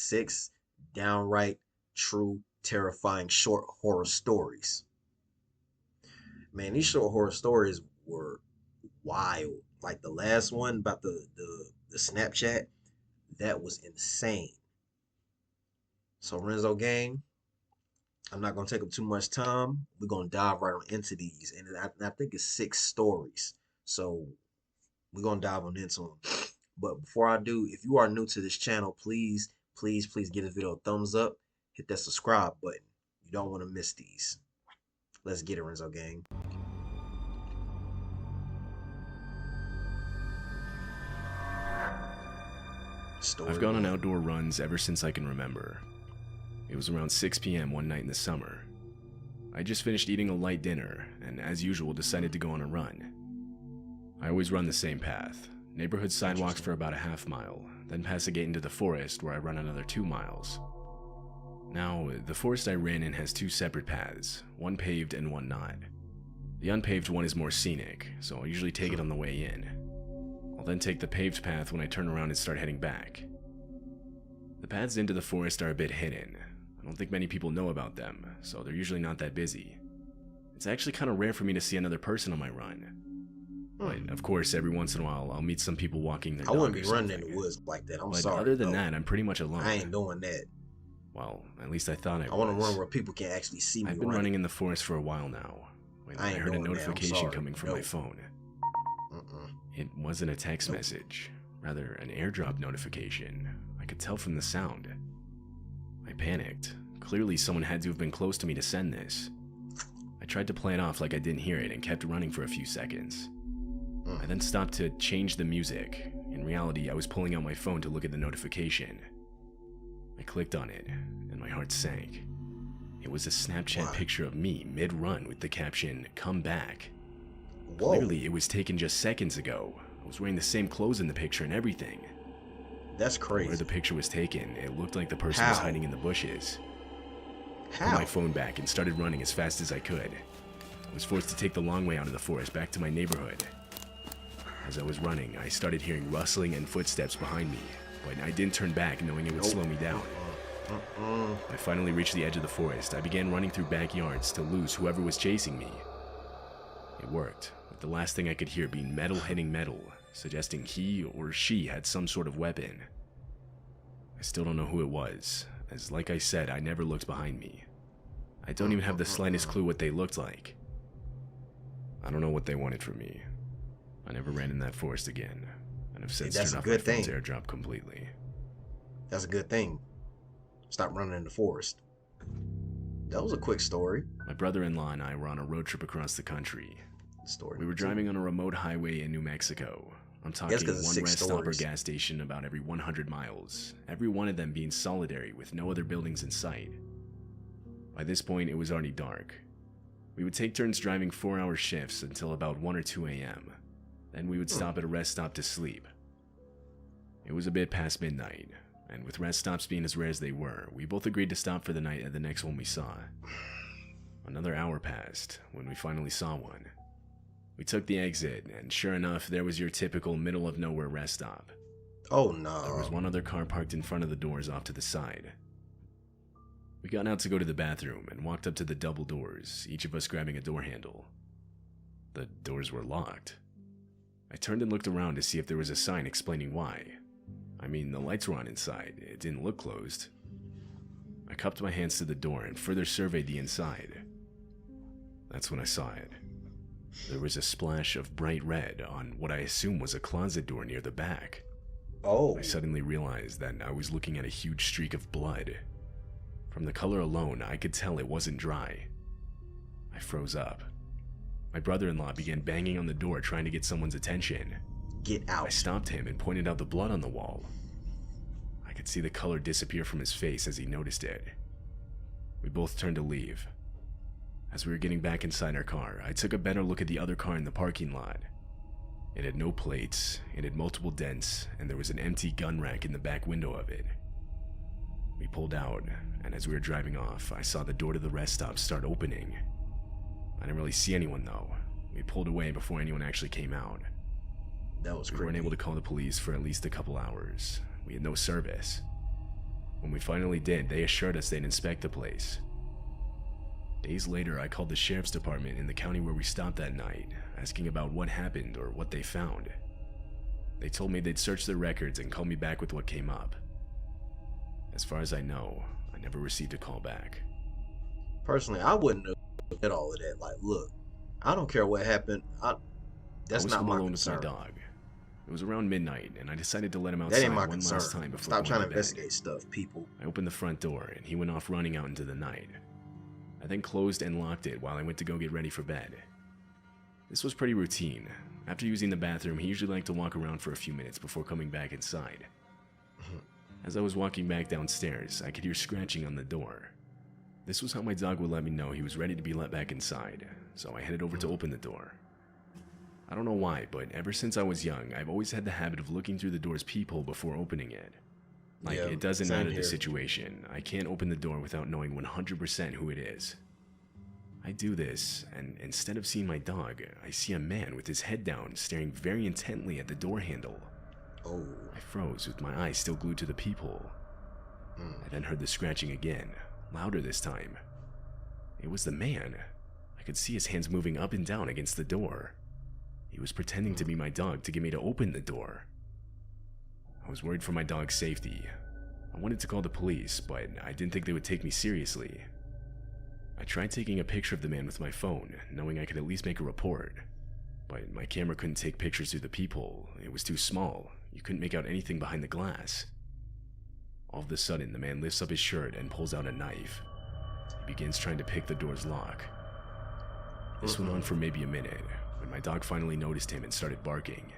6 downright true terrifying short horror stories. Man, these short horror stories were wild. Like the last one about the Snapchat, that was insane. So Renzo gang, I'm not gonna take up too much time. We're gonna dive right on into these, and I think it's 6 stories. So we're gonna dive on into them. But before I do, if you are new to this channel, please give this video a thumbs up. Hit that subscribe button. You don't want to miss these. Let's get it, Renzo gang. I've gone on outdoor runs ever since I can remember. It was around 6 p.m. one night in the summer. I just finished eating a light dinner and, as usual, decided to go on a run. I always run the same path, neighborhood sidewalks for about a half mile, then pass a gate into the forest where I run another 2 miles. Now, the forest I ran in has 2 separate paths, one paved and one not. The unpaved one is more scenic, so I'll usually take it on the way in. I'll then take the paved path when I turn around and start heading back. The paths into the forest are a bit hidden. I don't think many people know about them, so they're usually not that busy. It's actually kind of rare for me to see another person on my run. But of course, every once in a while, I'll meet some people walking their dog. I wouldn't be running in the woods like that. I'm sorry. Other than that, I'm pretty much alone. I ain't doing that. Well, at least I thought I was. I want to run where people can actually see me. I've been running in the forest for a while now when I heard a notification coming from my phone. It wasn't a text message, rather an airdrop notification. I could tell from the sound. I panicked. Clearly someone had to have been close to me to send this. I tried to play it off like I didn't hear it and kept running for a few seconds. I then stopped to change the music. In reality, I was pulling out my phone to look at the notification. I clicked on it, and my heart sank. It was a Snapchat picture of me mid-run with the caption, "Come back." Whoa. Clearly, it was taken just seconds ago. I was wearing the same clothes in the picture and everything. That's crazy. Where the picture was taken, it looked like the person was hiding in the bushes. I put my phone back and started running as fast as I could. I was forced to take the long way out of the forest back to my neighborhood. As I was running, I started hearing rustling and footsteps behind me, but I didn't turn back knowing it would slow me down. I finally reached the edge of the forest. I began running through backyards to lose whoever was chasing me. It worked, with the last thing I could hear being metal hitting metal, suggesting he or she had some sort of weapon. I still don't know who it was, as like I said, I never looked behind me. I don't even have the slightest clue what they looked like. I don't know what they wanted from me. I never ran in that forest again, and have since turned off my phone's airdrop completely. That's a good thing. Stop running in the forest. That was a quick story. My brother-in-law and I were on a road trip across the country. We were driving on a remote highway in New Mexico. I'm talking one rest stop or gas station about every 100 miles, every one of them being solitary with no other buildings in sight. By this point, it was already dark. We would take turns driving 4-hour shifts until about 1 or 2 a.m. Then we would stop at a rest stop to sleep. It was a bit past midnight, and with rest stops being as rare as they were, we both agreed to stop for the night at the next one we saw. Another hour passed when we finally saw one. We took the exit, and sure enough, there was your typical middle-of-nowhere rest stop. Oh no. There was one other car parked in front of the doors off to the side. We got out to go to the bathroom and walked up to the double doors, each of us grabbing a door handle. The doors were locked. I turned and looked around to see if there was a sign explaining why. I mean, the lights were on inside. It didn't look closed. I cupped my hands to the door and further surveyed the inside. That's when I saw it. There was a splash of bright red on what I assume was a closet door near the back. Oh. I suddenly realized that I was looking at a huge streak of blood. From the color alone, I could tell it wasn't dry. I froze up. My brother-in-law began banging on the door trying to get someone's attention. Get out. I stopped him and pointed out the blood on the wall. I could see the color disappear from his face as he noticed it. We both turned to leave. As we were getting back inside our car, I took a better look at the other car in the parking lot. It had no plates, it had multiple dents, and there was an empty gun rack in the back window of it. We pulled out, and as we were driving off, I saw the door to the rest stop start opening. I didn't really see anyone though. We pulled away before anyone actually came out. That was We creepy. weren't able to call the police for at least a couple hours. We had no service. When we finally did, they assured us they'd inspect the place. Days later, I called the sheriff's department in the county where we stopped that night, asking about what happened or what they found. They told me they'd search their records and call me back with what came up. As far as I know, I never received a call back. Personally, I wouldn't have did all of that. Like, look, I don't care what happened. That's not my concern. With my dog. It was around midnight, and I decided to let him That outside ain't my one concern. last time before Stop trying to bed. investigate stuff, people. I opened the front door, and he went off running out into the night. I then closed and locked it while I went to go get ready for bed. This was pretty routine. After using the bathroom, he usually liked to walk around for a few minutes before coming back inside. As I was walking back downstairs, I could hear scratching on the door. This was how my dog would let me know he was ready to be let back inside, so I headed over to open the door. I don't know why, but ever since I was young, I've always had the habit of looking through the door's peephole before opening it. It doesn't matter the situation, I can't open the door without knowing 100% who it is. I do this, and instead of seeing my dog, I see a man with his head down, staring very intently at the door handle. Oh. I froze with my eyes still glued to the peephole. I then heard the scratching again, louder this time. It was the man. I could see his hands moving up and down against the door. He was pretending to be my dog to get me to open the door. I was worried for my dog's safety. I wanted to call the police, but I didn't think they would take me seriously. I tried taking a picture of the man with my phone, knowing I could at least make a report. But my camera couldn't take pictures through the peephole. It was too small. You couldn't make out anything behind the glass. All of a sudden, the man lifts up his shirt and pulls out a knife. He begins trying to pick the door's lock. This went on for maybe a minute, when my dog finally noticed him and started barking.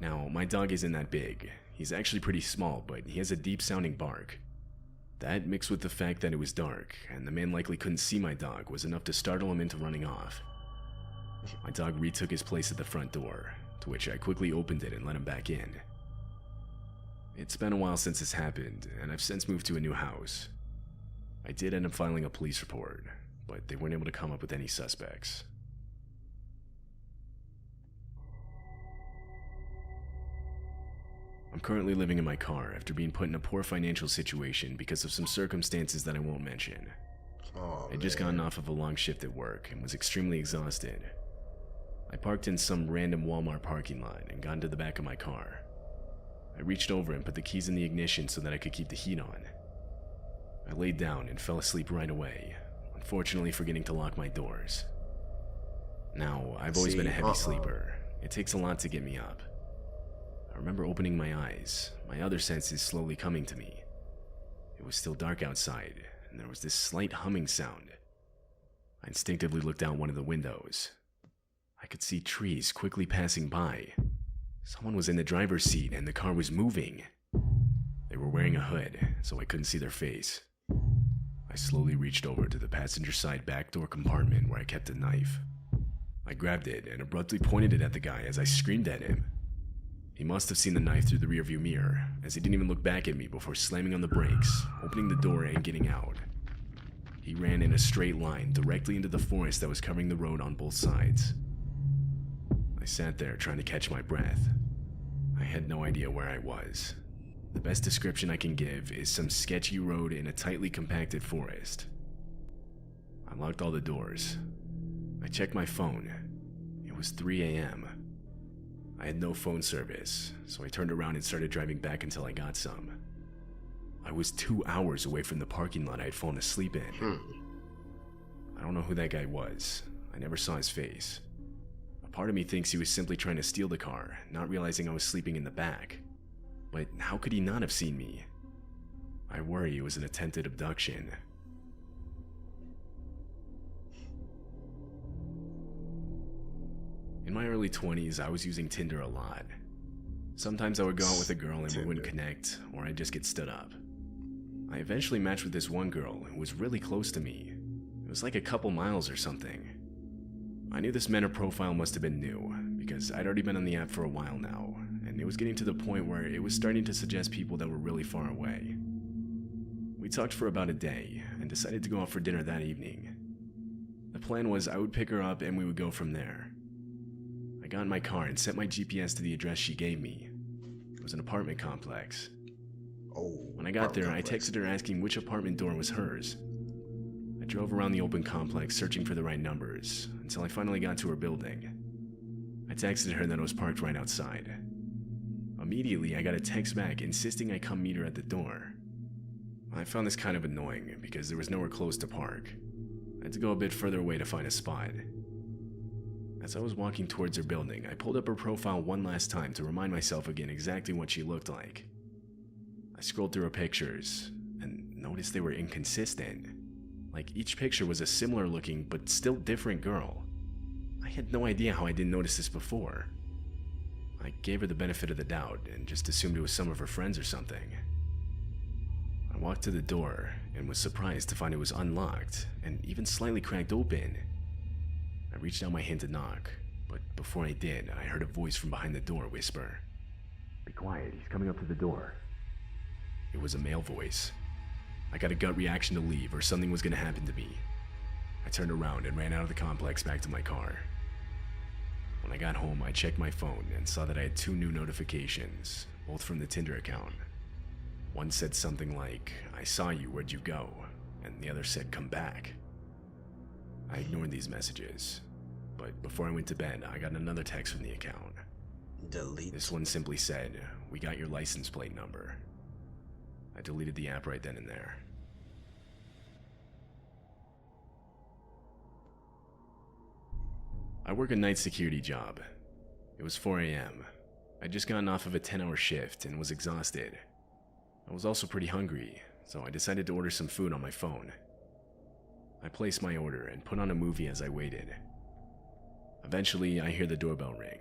Now, my dog isn't that big. He's actually pretty small, but he has a deep-sounding bark. That, mixed with the fact that it was dark, and the man likely couldn't see my dog, was enough to startle him into running off. My dog retook his place at the front door, to which I quickly opened it and let him back in. It's been a while since this happened, and I've since moved to a new house. I did end up filing a police report, but they weren't able to come up with any suspects. I'm currently living in my car after being put in a poor financial situation because of some circumstances that I won't mention. I'd just gotten off of a long shift at work and was extremely exhausted. I parked in some random Walmart parking lot and got into the back of my car. I reached over and put the keys in the ignition so that I could keep the heat on. I laid down and fell asleep right away, unfortunately forgetting to lock my doors. Now, I've always been a heavy sleeper. It takes a lot to get me up. I remember opening my eyes, my other senses slowly coming to me. It was still dark outside, and there was this slight humming sound. I instinctively looked out one of the windows. I could see trees quickly passing by. Someone was in the driver's seat and the car was moving. They were wearing a hood, so I couldn't see their face. I slowly reached over to the passenger side back door compartment where I kept a knife. I grabbed it and abruptly pointed it at the guy as I screamed at him. He must have seen the knife through the rearview mirror, as he didn't even look back at me before slamming on the brakes, opening the door and getting out. He ran in a straight line directly into the forest that was covering the road on both sides. I sat there trying to catch my breath. I had no idea where I was. The best description I can give is some sketchy road in a tightly compacted forest. I locked all the doors. I checked my phone. It was 3 a.m. I had no phone service, so I turned around and started driving back until I got some. I was 2 hours away from the parking lot I had fallen asleep in. I don't know who that guy was. I never saw his face. A part of me thinks he was simply trying to steal the car, not realizing I was sleeping in the back. But how could he not have seen me? I worry it was an attempted abduction. In my early 20s, I was using Tinder a lot. Sometimes I would go out with a girl and we wouldn't connect, or I'd just get stood up. I eventually matched with this one girl who was really close to me. It was like a couple miles or something. I knew this meant her profile must have been new, because I'd already been on the app for a while now, and it was getting to the point where it was starting to suggest people that were really far away. We talked for about a day, and decided to go out for dinner that evening. The plan was I would pick her up and we would go from there. I got in my car and set my GPS to the address she gave me. It was an apartment complex. Oh, When I got apartment there, I complex. texted her asking which apartment door was hers. I drove around the open complex searching for the right numbers until I finally got to her building. I texted her that I was parked right outside. Immediately, I got a text back insisting I come meet her at the door. I found this kind of annoying because there was nowhere close to park. I had to go a bit further away to find a spot. As I was walking towards her building, I pulled up her profile one last time to remind myself again exactly what she looked like. I scrolled through her pictures and noticed they were inconsistent. Like each picture was a similar looking but still different girl. I had no idea how I didn't notice this before. I gave her the benefit of the doubt and just assumed it was some of her friends or something. I walked to the door and was surprised to find it was unlocked and even slightly cracked open. I reached out my hand to knock, but before I did, I heard a voice from behind the door whisper, "Be quiet, he's coming up to the door." It was a male voice. I got a gut reaction to leave or something was going to happen to me. I turned around and ran out of the complex back to my car. When I got home, I checked my phone and saw that I had 2 new notifications, both from the Tinder account. One said something like, "I saw you, where'd you go?" And the other said, "Come back." I ignored these messages, but before I went to bed, I got another text from the account. Delete. This one simply said, "We got your license plate number." I deleted the app right then and there. I work a night security job. It was 4 a.m. I'd just gotten off of a 10-hour shift and was exhausted. I was also pretty hungry, so I decided to order some food on my phone. I placed my order and put on a movie as I waited. Eventually, I hear the doorbell ring.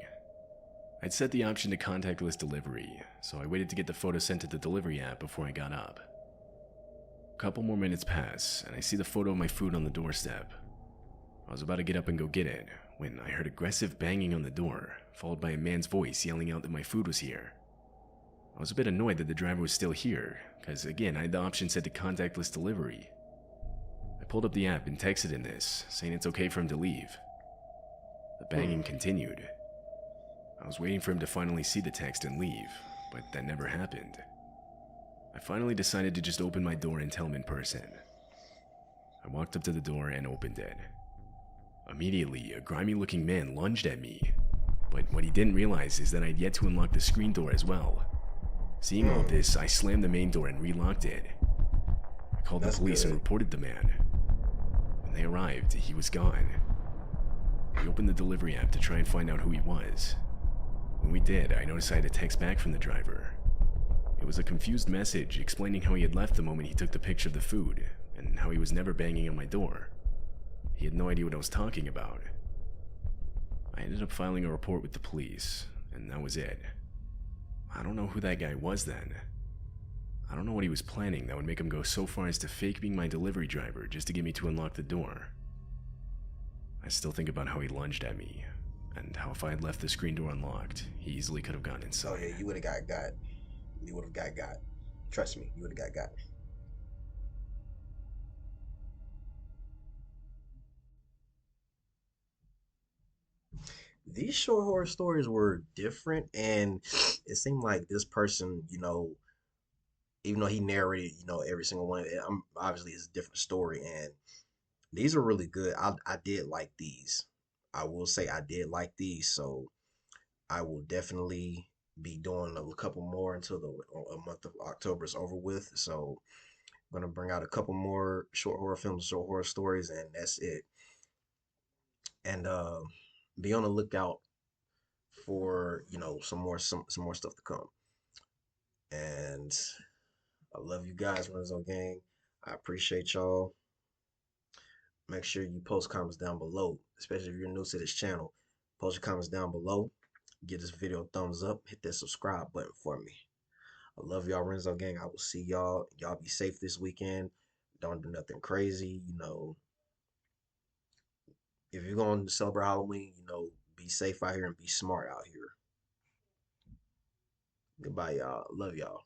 I'd set the option to contactless delivery, so I waited to get the photo sent to the delivery app before I got up. A couple more minutes pass, and I see the photo of my food on the doorstep. I was about to get up and go get it, when I heard aggressive banging on the door, followed by a man's voice yelling out that my food was here. I was a bit annoyed that the driver was still here, because again, I had the option set to contactless delivery. I pulled up the app and texted in this, saying it's okay for him to leave. The banging continued. I was waiting for him to finally see the text and leave, but that never happened. I finally decided to just open my door and tell him in person. I walked up to the door and opened it. Immediately, a grimy-looking man lunged at me, but what he didn't realize is that I'd yet to unlock the screen door as well. Seeing all this, I slammed the main door and relocked it. I called the police and reported the man. When they arrived, he was gone. We opened the delivery app to try and find out who he was. When we did, I noticed I had a text back from the driver. It was a confused message explaining how he had left the moment he took the picture of the food, and how he was never banging on my door. He had no idea what I was talking about. I ended up filing a report with the police, and that was it. I don't know who that guy was then. I don't know what he was planning that would make him go so far as to fake being my delivery driver just to get me to unlock the door. I still think about how he lunged at me, and how if I had left the screen door unlocked, he easily could have gone inside. Oh yeah, you would have got. You would have got. Trust me, you would have got. These short horror stories were different, and it seemed like this person, even though he narrated, every single one, obviously it's a different story, and these are really good. I did like these. I will say I did like these, so I will definitely be doing a couple more until the a month of October is over with. So I'm gonna bring out a couple more short horror films, short horror stories, and that's it. And be on the lookout for some more stuff to come. And I love you guys, Renzo Gang. I appreciate y'all. Make sure you post comments down below, especially if you're new to this channel. Post your comments down below. Give this video a thumbs up. Hit that subscribe button for me. I love y'all, Renzo Gang. I will see y'all. Y'all be safe this weekend. Don't do nothing crazy. If you're going to celebrate Halloween, be safe out here and be smart out here. Goodbye, y'all. Love y'all.